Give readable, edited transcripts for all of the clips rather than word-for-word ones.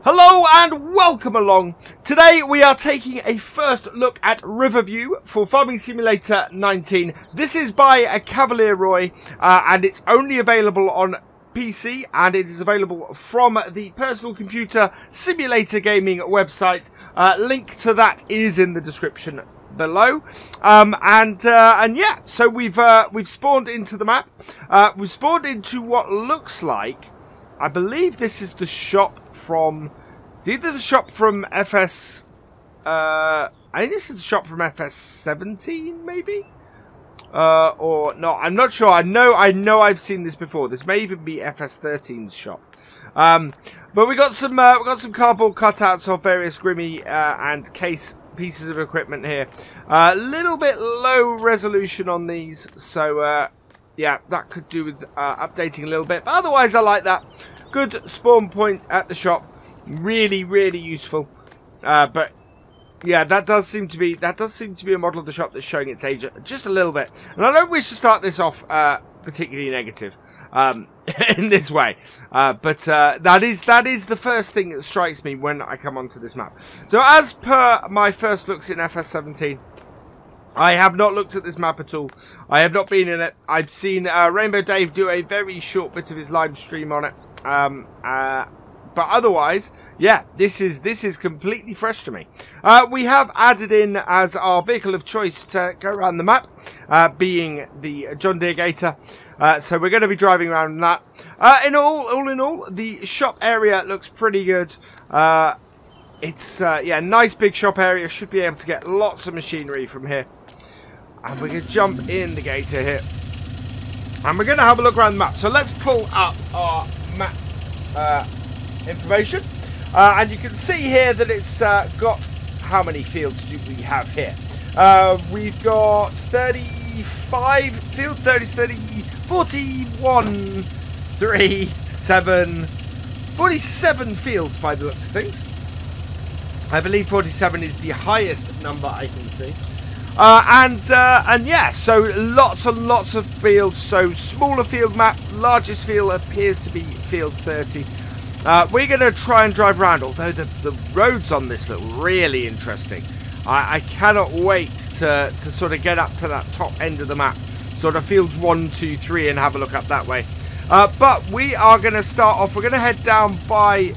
Hello and welcome along. Today we are taking a first look at Riverview for Farming Simulator 19. This is by a Cavalier Roy and it's only available on PC and it is available from the personal computer simulator gaming website. Link to that is in the description below. And yeah, so we've spawned into the map. We've spawned into what looks like, I believe this is the shop from, it's either the shop from FS, I think this is the shop from FS 17 maybe? Or no, I'm not sure. I know I've seen this before. This may even be FS 13's shop. But we got some cardboard cutouts of various Grimmy and case pieces of equipment here. A little bit low resolution on these, so yeah, that could do with updating a little bit. But otherwise, I like that. Good spawn point at the shop. Really, really useful. But yeah, that does seem to be a model of the shop that's showing its age just a little bit. And I don't wish to start this off particularly negative in this way. But that is the first thing that strikes me when I come onto this map. So as per my first looks in FS17, I have not looked at this map at all. I have not been in it. I've seen Rainbow Dave do a very short bit of his live stream on it. But otherwise, yeah, this is completely fresh to me. We have added in as our vehicle of choice to go around the map, being the John Deere Gator. So we're going to be driving around in that. All in all, the shop area looks pretty good. It's yeah, nice big shop area. Should be able to get lots of machinery from here. And we're going to jump in the Gator here. And we're going to have a look around the map. So let's pull up our map information. And you can see here that it's got, how many fields do we have here? We've got 35 field, 30, 41, 3, 7, 47 fields by the looks of things. I believe 47 is the highest number I can see. And yeah, so lots and lots of fields. So smaller field map, largest field appears to be field 30. We're going to try and drive around, although the roads on this look really interesting. I cannot wait to sort of get up to that top end of the map, sort of fields 1, 2, 3, and have a look up that way. But we are going to start off, we're going to head down by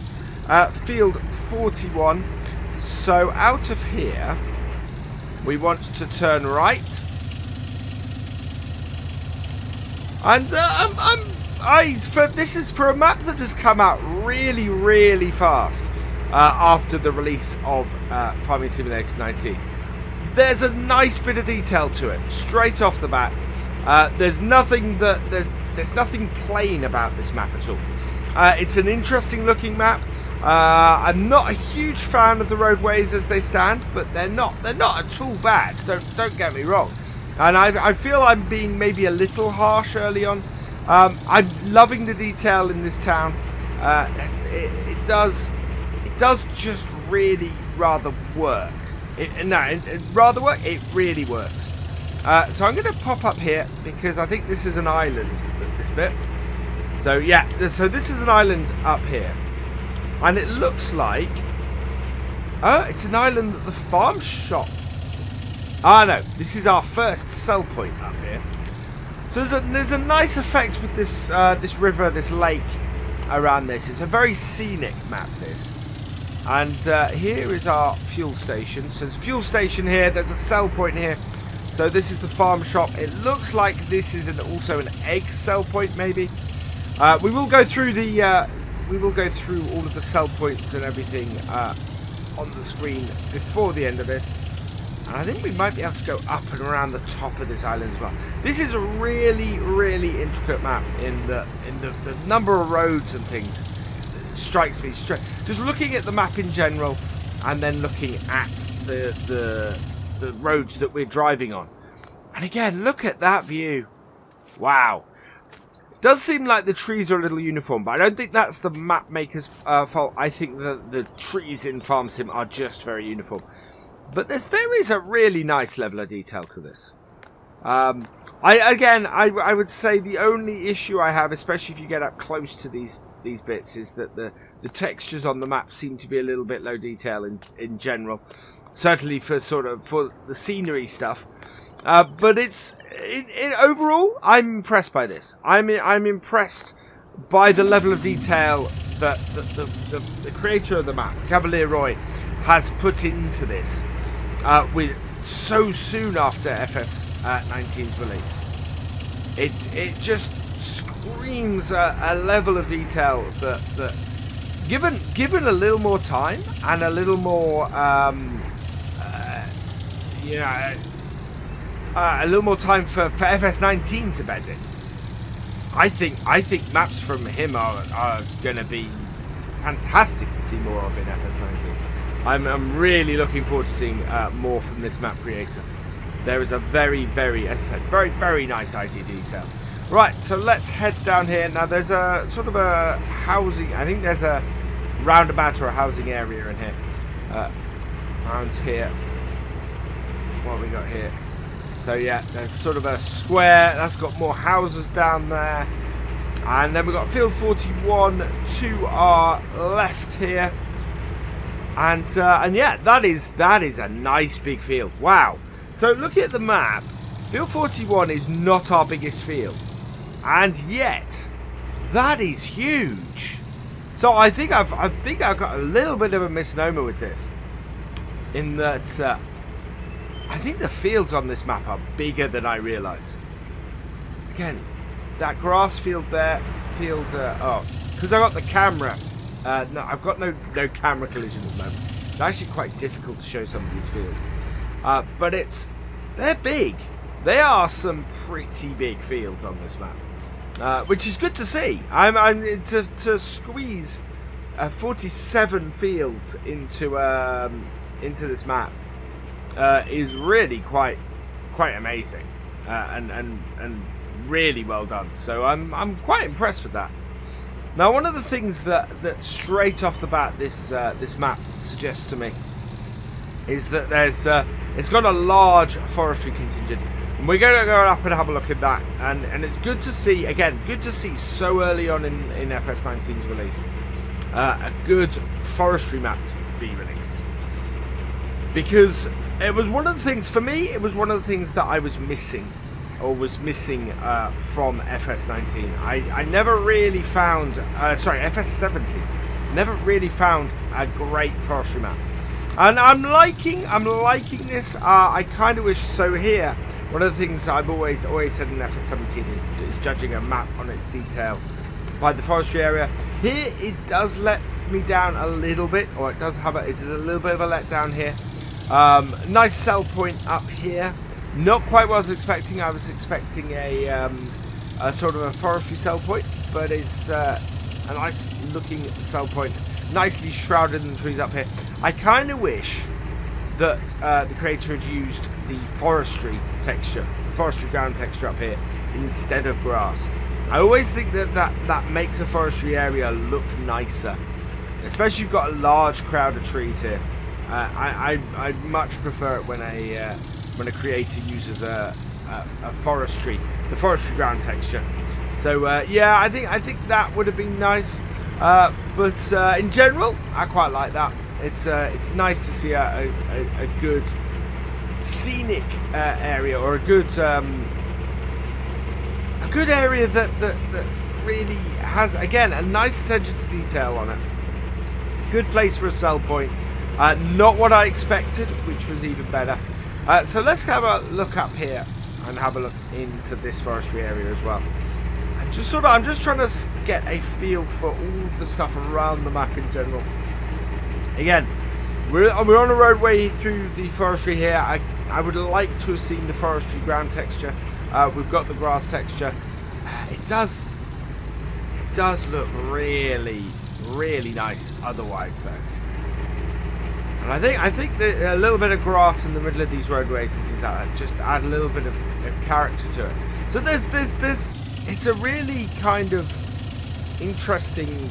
field 41. So out of here, we want to turn right. And this is for a map that has come out really, really fast after the release of Farming Simulator 19. There's a nice bit of detail to it straight off the bat. There's nothing plain about this map at all. It's an interesting looking map. I'm not a huge fan of the roadways as they stand, but they're not at all bad. Don't get me wrong. And I feel I'm being maybe a little harsh early on. I'm loving the detail in this town. It does just really rather work. It really works. So I'm going to pop up here because I think this is an island. This bit. So yeah, so this is an island up here. And it looks like, oh, it's an island that the farm shop. Ah, no, this is our first sell point up here. So there's a nice effect with this this river, this lake around this. It's a very scenic map, this. And here is our fuel station. So there's a fuel station here. There's a sell point here. So this is the farm shop. It looks like this is also an egg sell point, maybe. We will go through the. We will go through all of the sell points and everything on the screen before the end of this. And I think we might be able to go up and around the top of this island as well. This is a really, really intricate map in the number of roads and things. It strikes me straight. Just looking at the map in general and then looking at the roads that we're driving on. And again, look at that view. Wow. Does seem like the trees are a little uniform, but I don't think that's the map maker's fault. I think the trees in Farm Sim are just very uniform. But there is a really nice level of detail to this. I would say the only issue I have, especially if you get up close to these bits, is that the textures on the map seem to be a little bit low detail in general. Certainly for the scenery stuff. But it's overall, I'm impressed by this. I'm impressed by the level of detail that the creator of the map, Cavalier Roy, has put into this with so soon after FS19's release. It just screams a level of detail that given a little more time and a little more a little more time for FS19 to bed in. I think maps from him are going to be fantastic to see more of in FS19. I'm really looking forward to seeing more from this map creator. There is a very, as I said, very nice ID detail. Right, so let's head down here. Now there's a sort of a housing, I think there's a roundabout or a housing area in here. Around here. What have we got here? So yeah, there's sort of a square that's got more houses down there, and then we've got field 41 to our left here, and yeah, that is a nice big field. Wow. So looking at the map, field 41 is not our biggest field, and yet that is huge. So I think I've got a little bit of a misnomer with this, in that. I think the fields on this map are bigger than I realise. Again, that grass field there, because I got the camera. No, I've got no camera collision at the moment. It's actually quite difficult to show some of these fields. But they're big. They are some pretty big fields on this map, which is good to see. To squeeze 47 fields into this map. Is really quite amazing and really well done. So I'm quite impressed with that. Now, one of the things that straight off the bat this map suggests to me is that it's got a large forestry contingent, and we're going to go up and have a look at that. And it's good to see, again, so early on in FS19's release a good forestry map to be released, because it was one of the things, for me, it was one of the things that I was missing, from FS19. I never really found, FS17, never really found a great forestry map. And I'm liking this. I kind of wish, so here, one of the things I've always said in FS17 is judging a map on its detail by the forestry area. Here, it does let me down a little bit, or it does have it's a little bit of a letdown here. Nice sell point up here. Not quite what I was expecting. I was expecting a sort of a forestry sell point, but it's a nice looking sell point, nicely shrouded in the trees up here. I kind of wish that the creator had used the forestry ground texture up here instead of grass. I always think that makes a forestry area look nicer, especially if you've got a large crowd of trees here. I'd much prefer it when a creator uses the forestry ground texture. So yeah, I think that would have been nice. But in general, I quite like that. It's nice to see a good scenic area, or a good area that really has, again, a nice attention to detail on it. Good place for a sell point. Not what I expected, which was even better. So let's have a look up here and have a look into this forestry area as well. And I'm just trying to get a feel for all the stuff around the map in general. Again, we're on a roadway through the forestry here. I would like to have seen the forestry ground texture. We've got the grass texture. It does look really, really nice otherwise, though. And I think that a little bit of grass in the middle of these roadways and things like that just add a little bit of character to it. So there's it's a really kind of interesting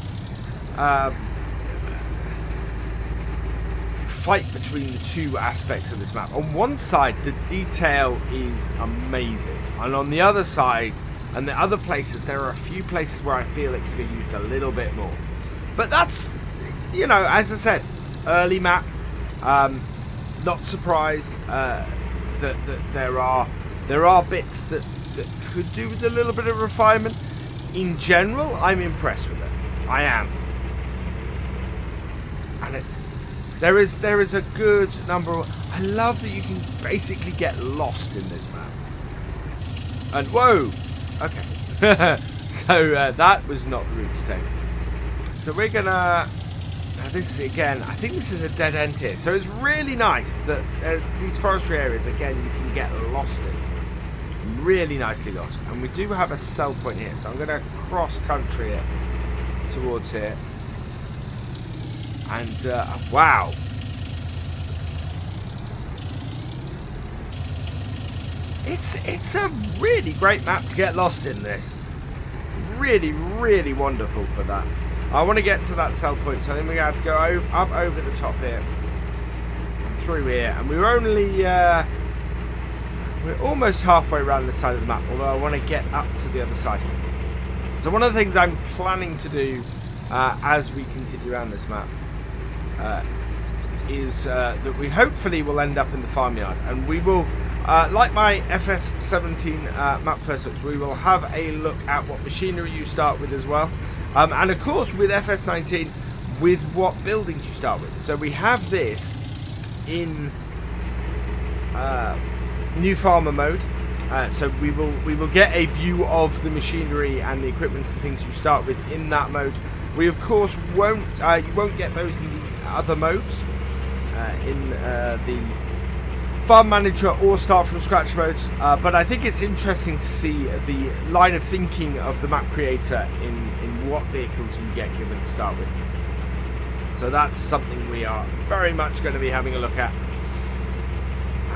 fight between the two aspects of this map. On one side, the detail is amazing, and on the other side, and the other places, there are a few places where I feel it could have used a little bit more. But that's, you know, as I said, early map. Not surprised that there are bits that could do with a little bit of refinement. In general, I'm impressed with it. I am, and there is a good number. I love that you can basically get lost in this map. And whoa, okay, so that was not the route to take. So we're gonna. This again, I think this is a dead end here, so it's really nice that these forestry areas again you can get lost in, really nicely lost. And we do have a sell point here, so I'm going to cross country it towards here. And wow, it's a really great map to get lost in. This really wonderful for that. I want to get to that sell point, so I think we have to go up over the top here, and through here, and we're only we're almost halfway around the side of the map. Although I want to get up to the other side. So one of the things I'm planning to do as we continue around this map is that we hopefully will end up in the farmyard, and we will, like my FS17 map first looks, we will have a look at what machinery you start with as well. And of course with FS19 with what buildings you start with. So we have this in new farmer mode. So we will get a view of the machinery and the equipment and things you start with in that mode. We of course won't you won't get those in the other modes, in the farm manager or start from scratch modes, but I think it's interesting to see the line of thinking of the map creator in what vehicles you get given to start with. So that's something we are very much going to be having a look at,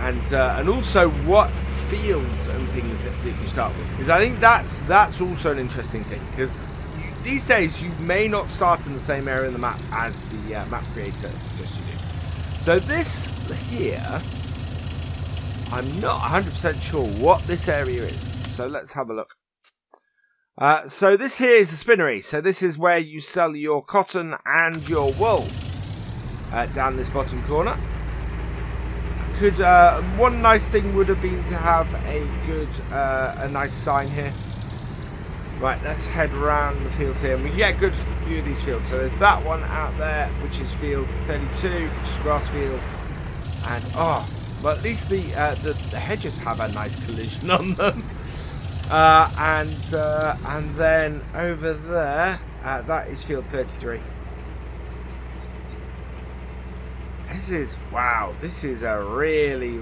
and also what fields and things that you start with, because I think that's also an interesting thing, because these days you may not start in the same area in the map as the map creator suggests you do. So this here, I'm not 100% sure what this area is, so let's have a look. So this here is the spinnery. So this is where you sell your cotton and your wool, down this bottom corner. One nice thing would have been to have a nice sign here. Right, let's head around the fields here, and we get a good view of these fields. So there's that one out there, which is field 32, which is grass field, and but at least the hedges have a nice collision on them. And then over there, that is field 33. This is a really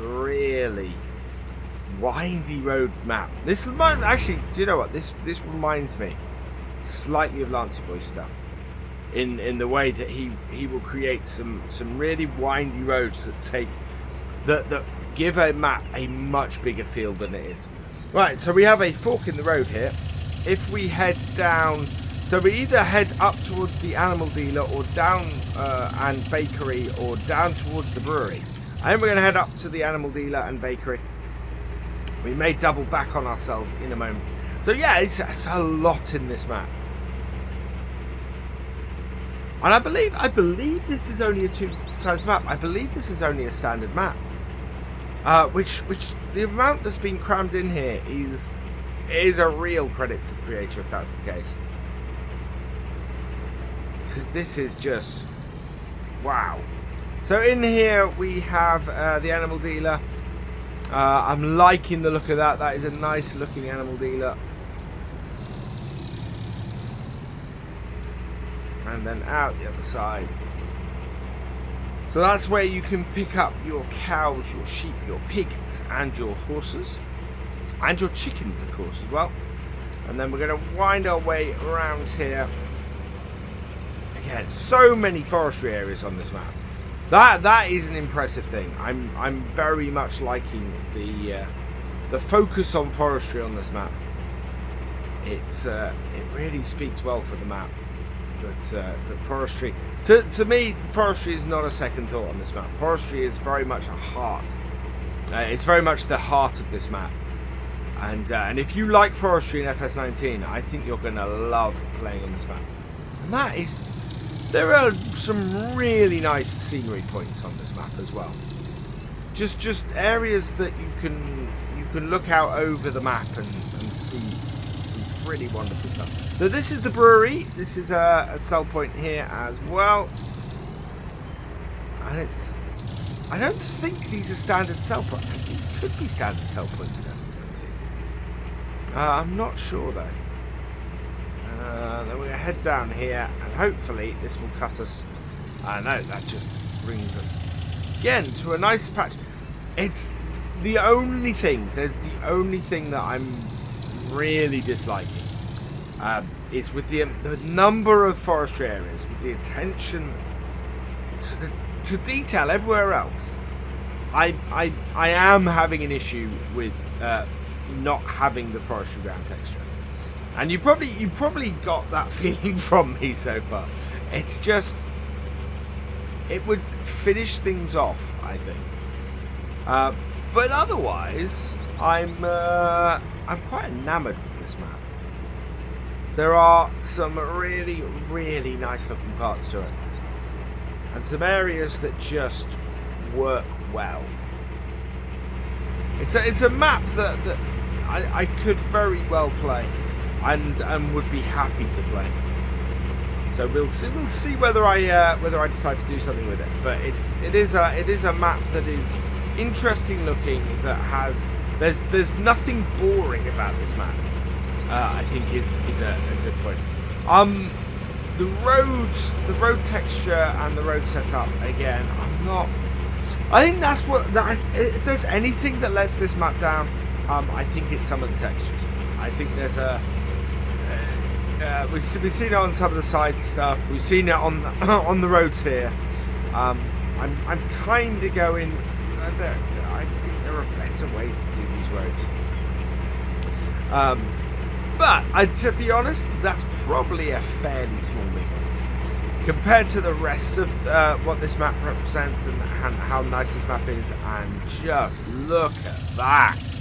windy road map. This reminds, actually, do you know what? This reminds me slightly of Lancey Boy stuff. In the way that he will create some really windy roads that give a map a much bigger feel than it is. Right, so we have a fork in the road here. If we head down, so we either head up towards the animal dealer or down and bakery, or down towards the brewery. And then we're going to head up to the animal dealer and bakery. We may double back on ourselves in a moment. So yeah, it's a lot in this map. And I believe this is only a 2 times map. I believe this is only a standard map. Which the amount that's been crammed in here is a real credit to the creator if that's the case. Because this is just wow. So in here we have the animal dealer. I'm liking the look of that. That is a nice looking animal dealer. And then out the other side. So that's where you can pick up your cows, your sheep, your pigs, and your horses. And your chickens, of course, as well. And then we're going to wind our way around here. Again, so many forestry areas on this map. That is an impressive thing. I'm very much liking the focus on forestry on this map. It really speaks well for the map. but forestry, to me, forestry is not a second thought on this map. Forestry is very much a heart. It's very much the heart of this map. And if you like forestry in FS19, I think you're going to love playing on this map. And that is, there are some really nice scenery points on this map as well. Just areas that you can look out over the map and see some pretty wonderful stuff. So this is the brewery. This is a sell point here as well. And it's, I don't think these are standard sell points. These could be standard sell points in FS19. I'm not sure though. Then we're going to head down here and hopefully this will cut us. No, that just brings us again to a nice patch. It's the only thing, the only thing that I'm really disliking is with the number of forestry areas, with the attention to detail everywhere else. I am having an issue with not having the forestry ground texture, and you probably got that feeling from me so far. It's just, it would finish things off, I think. But otherwise, I'm quite enamoured with this map. There are some really, really nice looking parts to it, and some areas that just work well. It's a map that I could very well play, and would be happy to play. So we'll see whether I decide to do something with it. But it is a map that is interesting looking, that has there's nothing boring about this map. I think is a good point. The road texture and the road setup, again, I think that's what if there's anything that lets this map down, I think it's some of the textures. I think there's we've seen it on some of the side stuff. We've seen it on on the roads here. I'm kind of going. I think there are better ways to do these roads. But to be honest, that's probably a fairly small league compared to the rest of what this map represents and how nice this map is. And just look at that!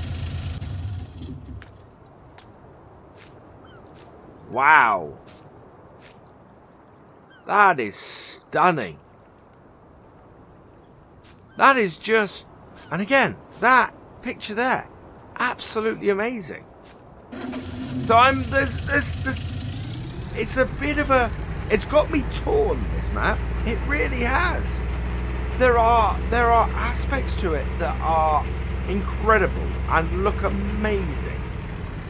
Wow, that is stunning. That is just, and again, that picture there, absolutely amazing. So there's it's a bit of a, it's got me torn, this map. It really has. There are aspects to it that are incredible and look amazing,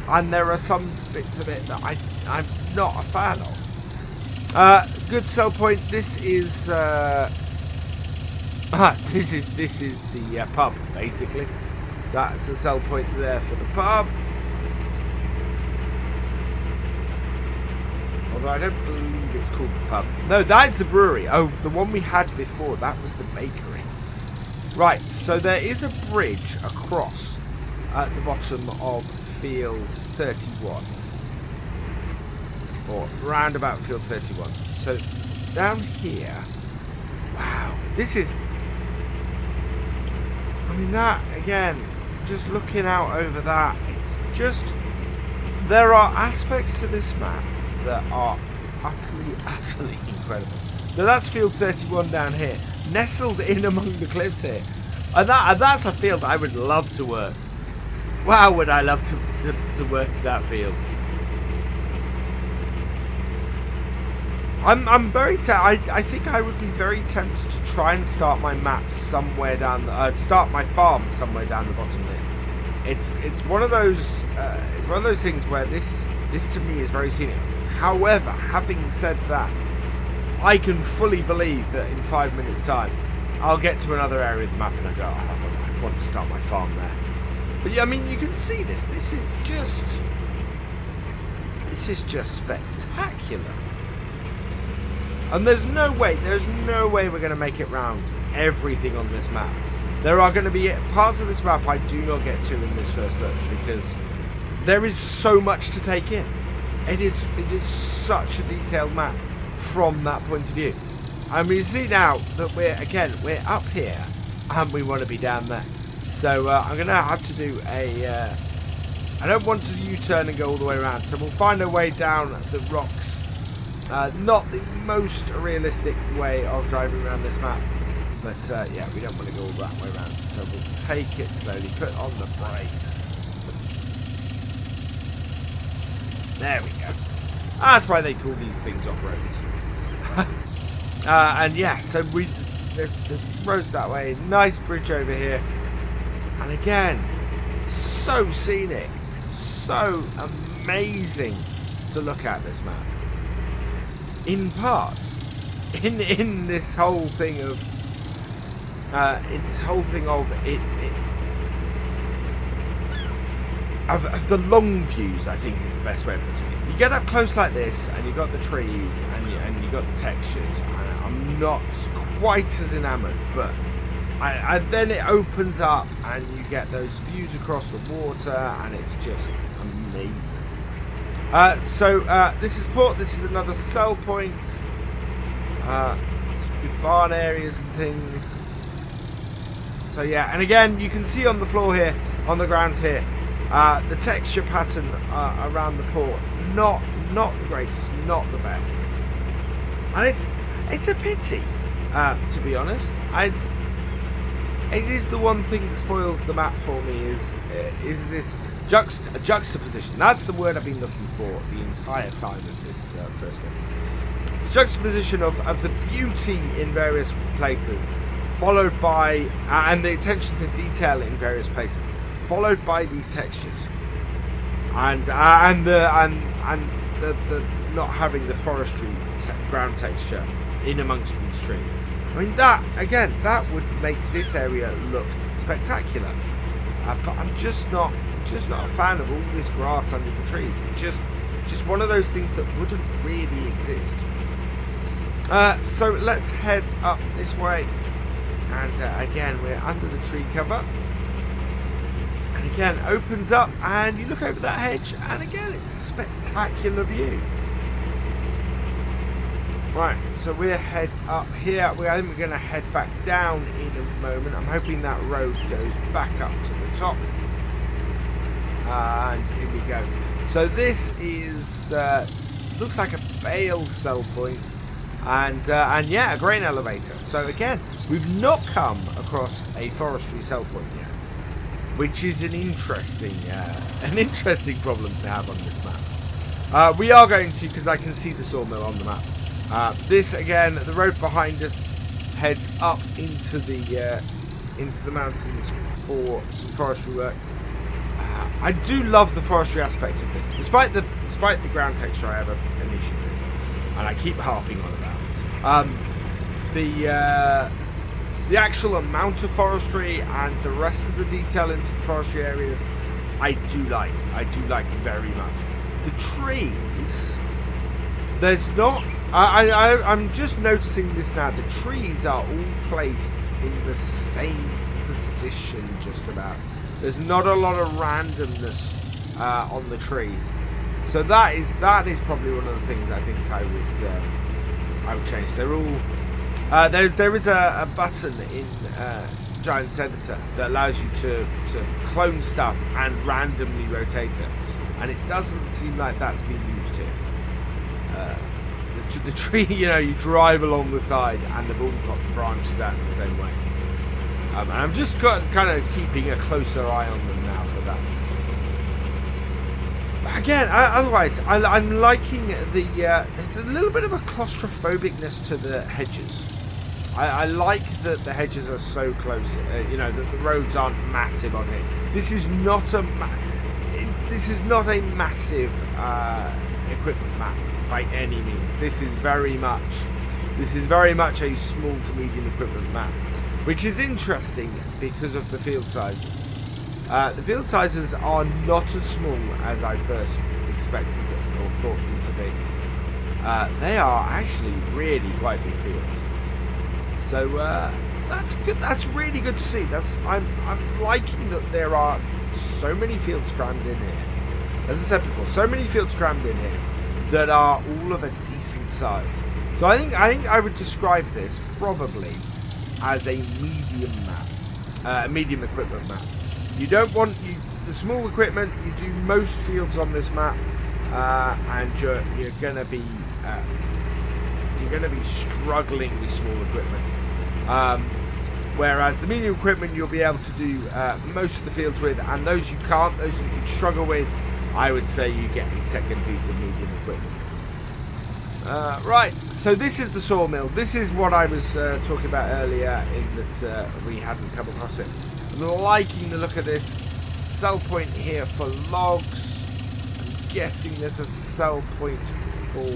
and there are some bits of it that I'm not a fan of. Good sell point. This is this is the pub, basically. That's a sell point there for the pub. Although I don't believe it's called the pub. No, that is the brewery. Oh, the one we had before, that was the bakery. Right, so there is a bridge across at the bottom of field 31. Or roundabout field 31. So down here, wow, this is, I mean, that again, just looking out over that, it's just, there are aspects to this map that are utterly incredible. So that's field 31 down here, nestled in among the cliffs here, and that's a field I would love to work. Wow, would I love to work that field. I'm very I think I would be very tempted to try and start my map somewhere down start my farm somewhere down the bottom there. It's one of those things where this to me is very scenic. However, having said that, I can fully believe that in 5 minutes time I'll get to another area of the map and I go, oh, I want to start my farm there. But yeah, I mean, you can see this. This is just spectacular. And there's no way we're going to make it round everything on this map. There are going to be parts of this map I do not get to in this first look, because there is so much to take in. It is such a detailed map, from that point of view. And we see now that we're up here and we want to be down there. So I'm going to have to do a... I don't want to U-turn and go all the way around, so we'll find a way down the rocks. Not the most realistic way of driving around this map, but yeah, we don't want to go all that way around, so we'll take it slowly, put on the brakes. There we go. That's why they call these things off-road. And yeah, so there's roads that way, nice bridge over here, and again, so scenic. So amazing to look at this map. In parts, in this whole thing of of the long views, I think is the best way of putting it. You get up close like this, and you've got the trees, and you got the textures. And I'm not quite as enamoured, but then it opens up, and you get those views across the water, and it's just amazing. This is port. This is another sell point. Some good barn areas and things. So yeah, and again, you can see on the floor here, on the ground here, the texture pattern around the port, not the greatest, not the best, and it's a pity, to be honest. It is the one thing that spoils the map for me is this juxtaposition. That's the word I've been looking for the entire time of this first one. It's juxtaposition of the beauty in various places, followed by and the attention to detail in various places, followed by these textures, and the not having the forestry ground texture in amongst these trees. I mean, that would make this area look spectacular. But I'm just not a fan of all this grass under the trees. It's just one of those things that wouldn't really exist. So let's head up this way, and again we're under the tree cover, and again opens up, and you look over that hedge, and again it's a spectacular view. Right, so we're head up here. I think we're going to head back down in a moment. I'm hoping that road goes back up to the top. And here we go. So this is looks like a bale sell point, and yeah, a grain elevator. So again, we've not come across a forestry sell point yet, which is an interesting problem to have on this map. We are going to, because I can see the sawmill on the map. This again, the road behind us heads up into the mountains for some forestry work. I do love the forestry aspect of this, despite the ground texture I have an issue with, and I keep harping on about. The actual amount of forestry and the rest of the detail into the forestry areas, I do like very much. The trees, there's not. I'm just noticing this now. The trees are all placed in the same position, just about. There's not a lot of randomness on the trees, so that is probably one of the things I think I would change. They're all there is a button in Giant's Editor that allows you to clone stuff and randomly rotate it, and it doesn't seem like that's been used here. The tree, you drive along the side and they've all got branches out in the same way. And I'm just kind of keeping a closer eye on them now for that. But again, otherwise, I'm liking there's a little bit of a claustrophobicness to the hedges. I like that the hedges are so close, that the roads aren't massive on it. This is not a massive equipment map by any means. This is very much a small to medium equipment map, which is interesting because of the field sizes. The field sizes are not as small as I first expected or thought them to be. They are actually really quite big fields. So that's good. That's really good to see. I'm liking that there are so many fields crammed in here. As I said before, so many fields crammed in here that are all of a decent size. So I think I would describe this probably as a medium map, medium equipment map. You don't want the small equipment. You do most fields on this map, and you're gonna be struggling with small equipment. Whereas the medium equipment you'll be able to do most of the fields with, and those you can't, those that you struggle with, I would say you get a second piece of medium equipment. Right, so this is the sawmill. This is what I was talking about earlier, in that we hadn't come across it. I'm liking the look of this. Sell point here for logs. I'm guessing there's a sell point for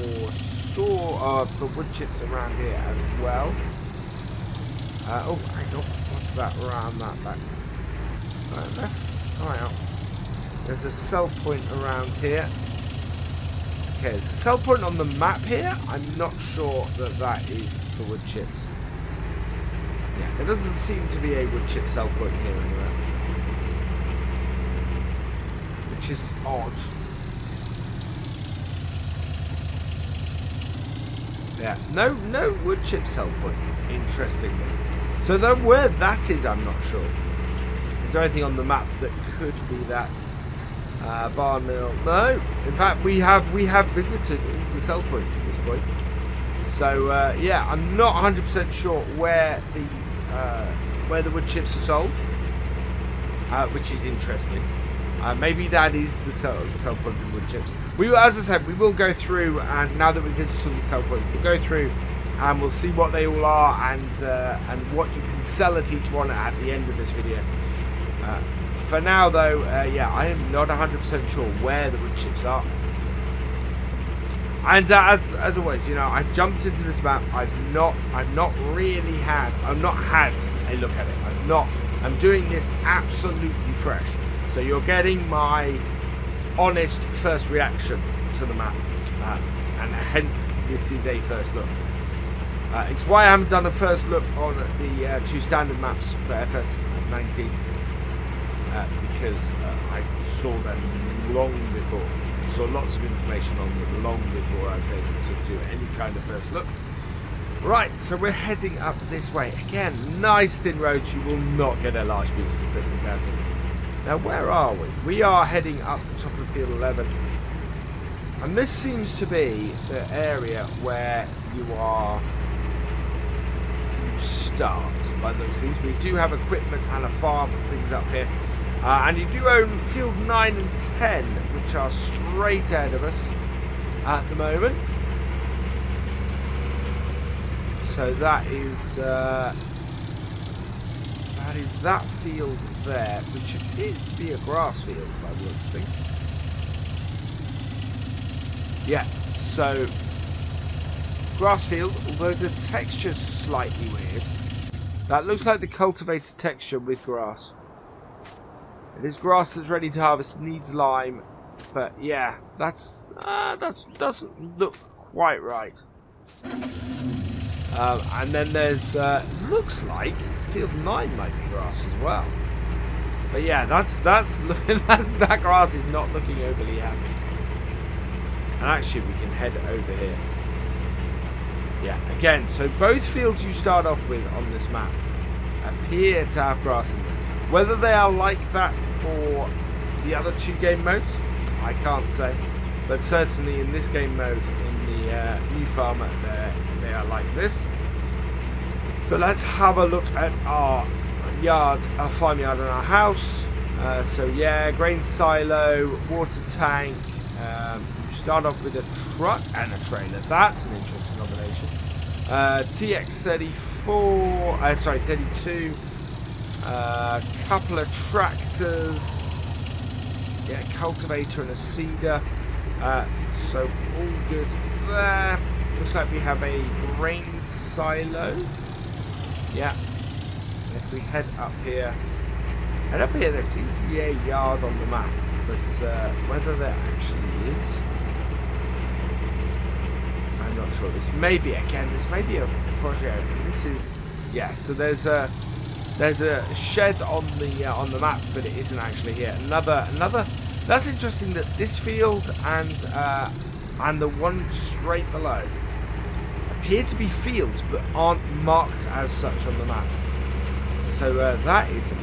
for wood chips around here as well. Oh, hang on. What's that around that back? Let's try out. There's a sell point around here. Okay, there's a sell point on the map here. I'm not sure that is for wood chips. Yeah, there doesn't seem to be a wood chip sell point here anywhere, which is odd. Yeah, no wood chip sell point, interestingly. So where that is, I'm not sure. Is there anything on the map that could be that? Bar mill. No. In fact, we have visited all the sell points at this point. So yeah, I'm not 100% sure where the wood chips are sold, which is interesting. Maybe that is the sell point of wood chips. As I said, we will go through, and now that we've visited all the sell points, we'll go through and we'll see what they all are, and what you can sell at each one at the end of this video. For now, though, yeah, I am not 100% sure where the wood chips are. And as always, you know, I've jumped into this map. I've not had a look at it. I'm doing this absolutely fresh. So you're getting my honest first reaction to the map, and hence this is a first look. It's why I haven't done a first look on the 2 standard maps for FS19. Because I saw them long before. I saw lots of information on them long before I was able to do any kind of first look. Right, so we're heading up this way. Again, nice thin roads. You will not get a large piece of equipment down here. Now, where are we? We are heading up the top of field 11. And this seems to be the area where you start by those things. We do have equipment and a farm and things up here. And you do own field 9 and 10, which are straight ahead of us at the moment. So that is that field there, which appears to be a grass field by the looks of things. Yeah, so grass field, although the texture's slightly weird. That looks like the cultivated texture with grass. It is grass that's ready to harvest, needs lime, but yeah, that doesn't look quite right. And then there's looks like field 9 might be grass as well. But yeah, that grass is not looking overly happy. And actually, we can head over here. Yeah, again, so both fields you start off with on this map appear to have grass in them. Whether they are like that for the other 2 game modes, I can't say. But certainly in this game mode, in the new farmer, they are like this. So let's have a look at our yard, our farmyard and our house. So yeah, grain silo, water tank. Start off with a truck and a trailer. That's an interesting combination. TX34, sorry, 32. Couple of tractors. Yeah, cultivator and a seeder. So all good there. Looks like we have a grain silo. Yeah. And if we head up here, there seems to be a yard on the map, but whether there actually is, I'm not sure. This may be a forestry area. This is, yeah. So there's a shed on the map, but it isn't actually here. Another. That's interesting that this field and the one straight below appear to be fields but aren't marked as such on the map. So that is an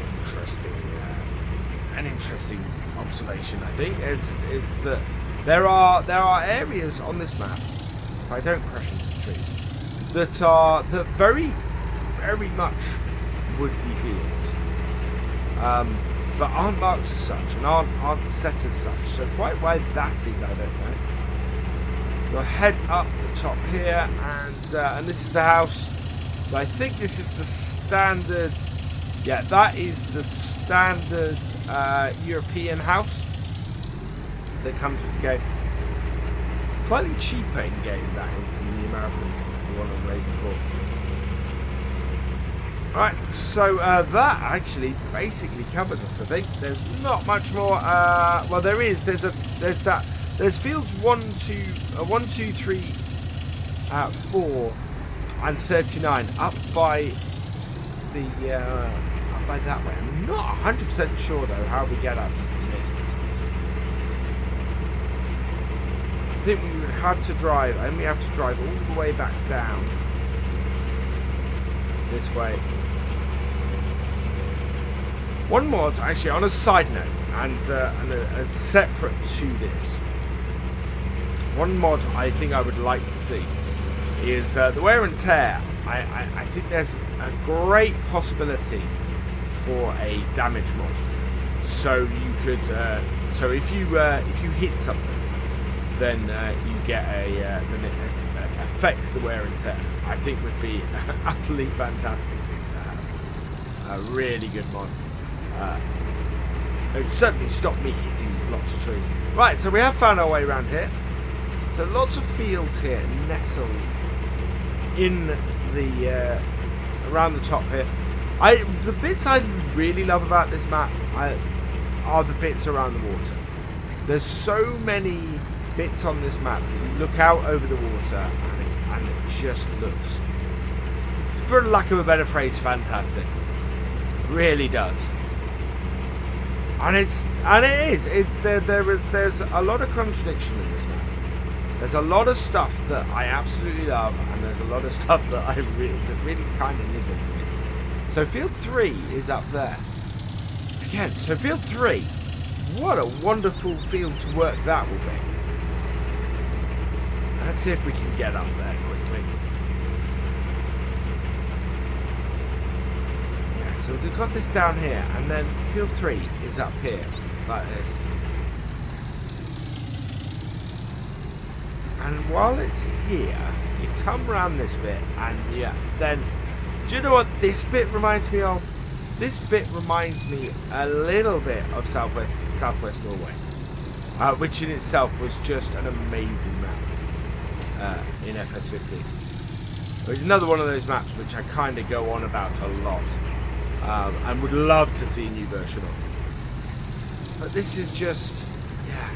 interesting observation. I think is that there are areas on this map, if I don't crash into the trees, that very much would be fields, but aren't marked as such and aren't set as such. So quite why that is, I don't know. We'll head up the top here, and this is the house. So I think this is the standard. Yeah, that is the standard European house that comes with the game. Slightly cheaper in game, that is, than the American one on Raven 4. Right, so that actually basically covers us. I think there's not much more. Well, there is. There's fields 1, 2, 3, 4, and 39 up by the up by that way. I'm not 100% sure though how we get up from here. I think we would have to drive. I think we have to drive all the way back down this way. One mod, actually, on a side note, and a separate to this, one mod I think I would like to see is the wear and tear. I think there's a great possibility for a damage mod. So you could, so if you hit something, then you get then it affects the wear and tear. I think would be utterly fantastic thing to have. A really good mod. It would certainly stop me hitting lots of trees. Right, so we have found our way around here. So lots of fields here nestled in the around the top here. The bits I really love about this map are the bits around the water. There's so many bits on this map that you look out over the water and it just looks, for lack of a better phrase, fantastic. It really does. And it is. There's a lot of contradiction in this map. There's a lot of stuff that I absolutely love, and there's a lot of stuff that really kind of niggles me. So field 3 is up there. Again, so field 3, what a wonderful field to work that will be. Let's see if we can get up there quickly. Yeah, so we've got this down here, and then field 3 is up here, like this. And while it's here, you come around this bit, and yeah, then, do you know what this bit reminds me of? This bit reminds me a little bit of Southwest Norway, which in itself was just an amazing map in FS15. It's another one of those maps which I kind of go on about a lot, and would love to see a new version of. But this is just, yeah,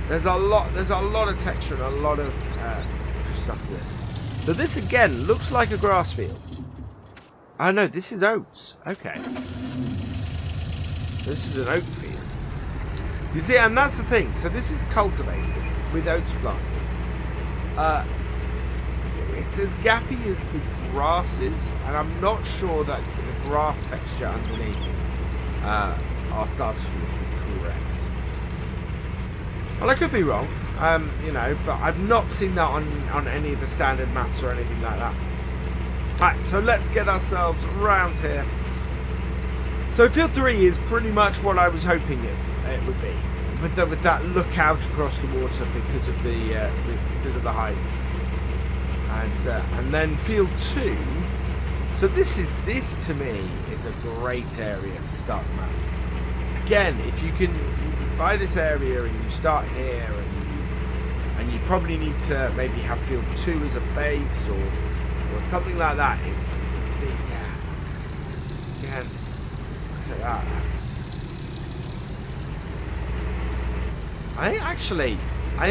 there's a lot of texture and a lot of stuff to this. So this again looks like a grass field. Oh no, this is oats. Okay. So this is an oat field. You see, and that's the thing. So this is cultivated with oats planted. It's as gappy as the grass is, and I'm not sure that the grass texture underneath our starter fields is correct. Well, I could be wrong, you know, but I've not seen that on any of the standard maps or anything like that. Alright, so let's get ourselves around here. So field 3 is pretty much what I was hoping it would be, with that look out across the water because of the height. And then field 2. So this to me is a great area to start the map. Again, if you can buy this area and you start here, and you probably need to maybe have field 2 as a base or something like that. Yeah. Again, look at that. I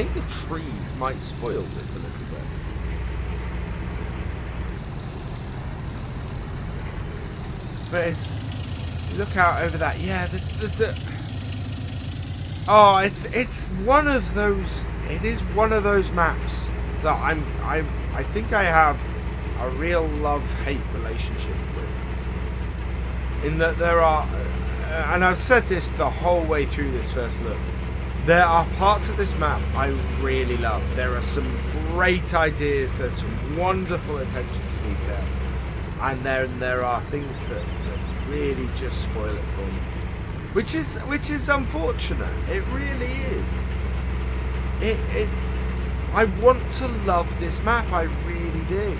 think the trees might spoil this a little bit. But it's, look out over that. Yeah, oh, it's one of those. It is one of those maps that I I think I have a real love-hate relationship with. In that there are, and I've said this the whole way through this first look, there are parts of this map I really love. There are some great ideas, there's some wonderful attention to detail, and there are things that really just spoil it for me. Which is unfortunate. It really is. I want to love this map, I really do.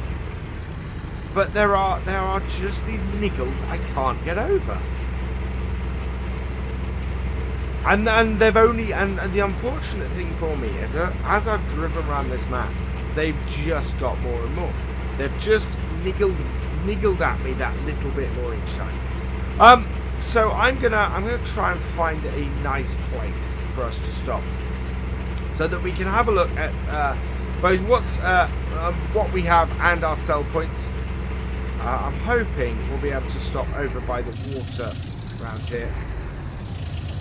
But there are just these niggles I can't get over. And they've only and the unfortunate thing for me is that as I've driven around this map, they've just got more and more. They've just niggled at me that little bit more each time. So I'm gonna try and find a nice place for us to stop, so that we can have a look at both what we have and our sell points. I'm hoping we'll be able to stop over by the water around here.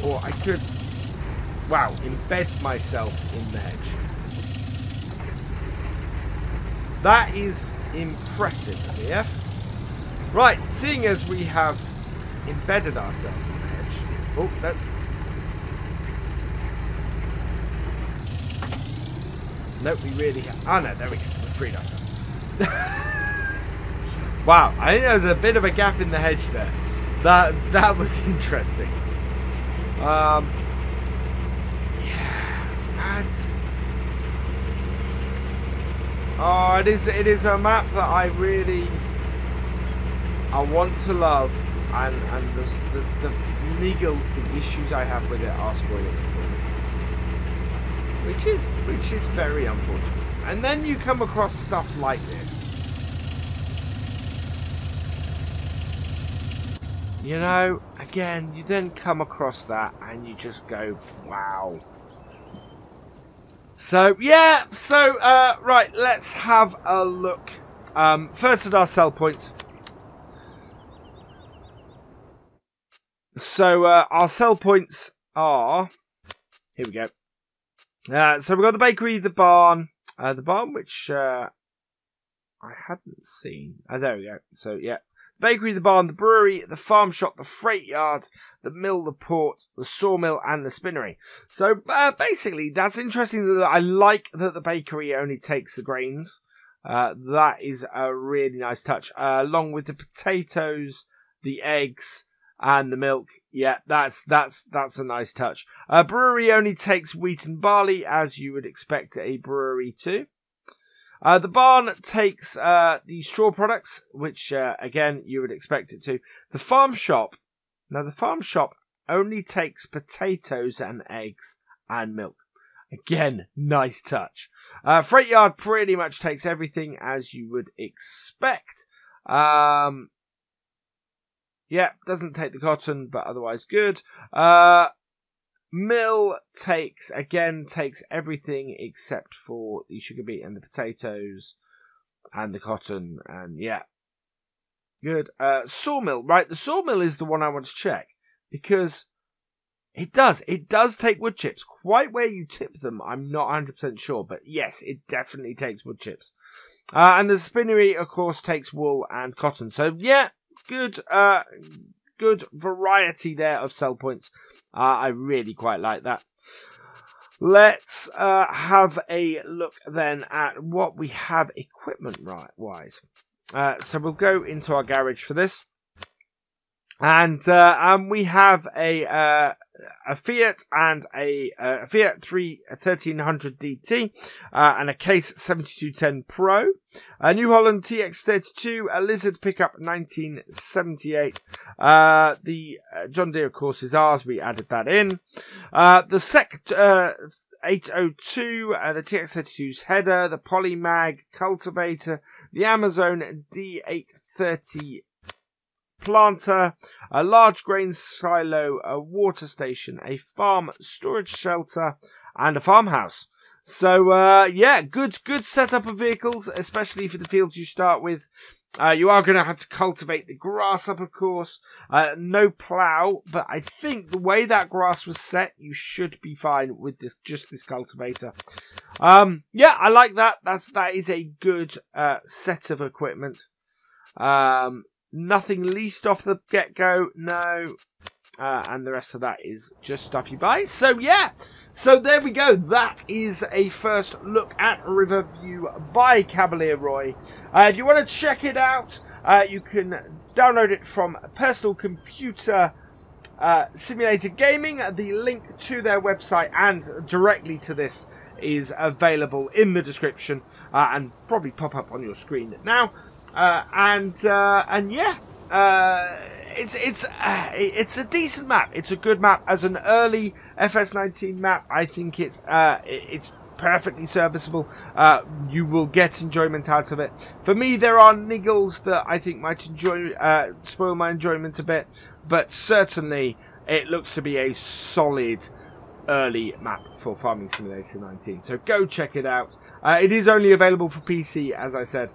Or I could, wow, embed myself in the hedge. That is impressive, BF. Right, seeing as we have embedded ourselves in the hedge. Oh, that. Nope, we really have. Oh no, there we go. We freed ourselves. Wow, I think there was a bit of a gap in the hedge there. That was interesting. Yeah, that's. Oh, it is a map that I want to love, and the niggles, the issues I have with it are spoiling it for me, which is very unfortunate. And then you come across stuff like this. You know, again, you then come across that and you just go, wow. So, yeah, right, let's have a look. First at our sell points. So, our sell points are, here we go. So we've got the bakery, the barn which I hadn't seen. Oh, there we go. So, yeah. Bakery, the barn, the brewery, the farm shop, the freight yard, the mill, the port, the sawmill, and the spinnery. So basically, that's interesting. That I like that the bakery only takes the grains. That is a really nice touch. Along with the potatoes, the eggs, and the milk. Yeah, that's a nice touch. Brewery only takes wheat and barley, as you would expect a brewery to. The barn takes the straw products, which, again, you would expect it to. The farm shop, now the farm shop only takes potatoes and eggs and milk. Again, nice touch. Freight yard pretty much takes everything, as you would expect. Yeah, doesn't take the cotton, but otherwise good. Mill takes everything except for the sugar beet and the potatoes and the cotton, and yeah, good. Sawmill, right? The sawmill is the one I want to check, because it does take wood chips. Quite where you tip them, I'm not 100% sure, but yes, it definitely takes wood chips. And the spinnery, of course, takes wool and cotton. So yeah, good variety there of sell points. I really quite like that. Let's have a look then at what we have equipment-wise. So we'll go into our garage for this. And we have a Fiat and a Fiat 1300 DT and a Case 7210 Pro, a New Holland TX32, a Lizard pickup 1978. The John Deere, of course, is ours. We added that in. The Sec 802, the TX32's header, the Polymag cultivator, the Amazon D830 planter, a large grain silo, a water station, a farm storage shelter, and a farmhouse. So, yeah, good setup of vehicles, especially for the fields you start with. You are going to have to cultivate the grass up, of course. No plough, but I think the way that grass was set, you should be fine with this cultivator. Yeah, I like that. That is a good set of equipment. Nothing leased off the get-go, no. And the rest of that is just stuff you buy. So yeah, so there we go. That is a first look at Riverview by Cavalier Roy. If you want to check it out, you can download it from Personal Computer Simulator Gaming. The link to their website and directly to this is available in the description and probably pop up on your screen now. And yeah, it's a decent map. It's a good map as an early FS19 map. I think it's perfectly serviceable. You will get enjoyment out of it. For me, there are niggles that I think might spoil my enjoyment a bit, but certainly it looks to be a solid early map for Farming Simulator 19. So go check it out. It is only available for PC, as I said.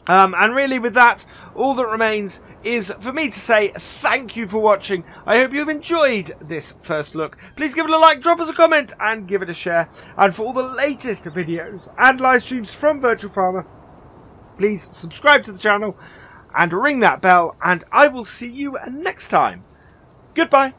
And really with that, all that remains is for me to say thank you for watching. I hope you've enjoyed this first look. Please give it a like, drop us a comment, and give it a share. And for all the latest videos and live streams from Virtual Farmer, please subscribe to the channel and ring that bell, and I will see you next time. Goodbye.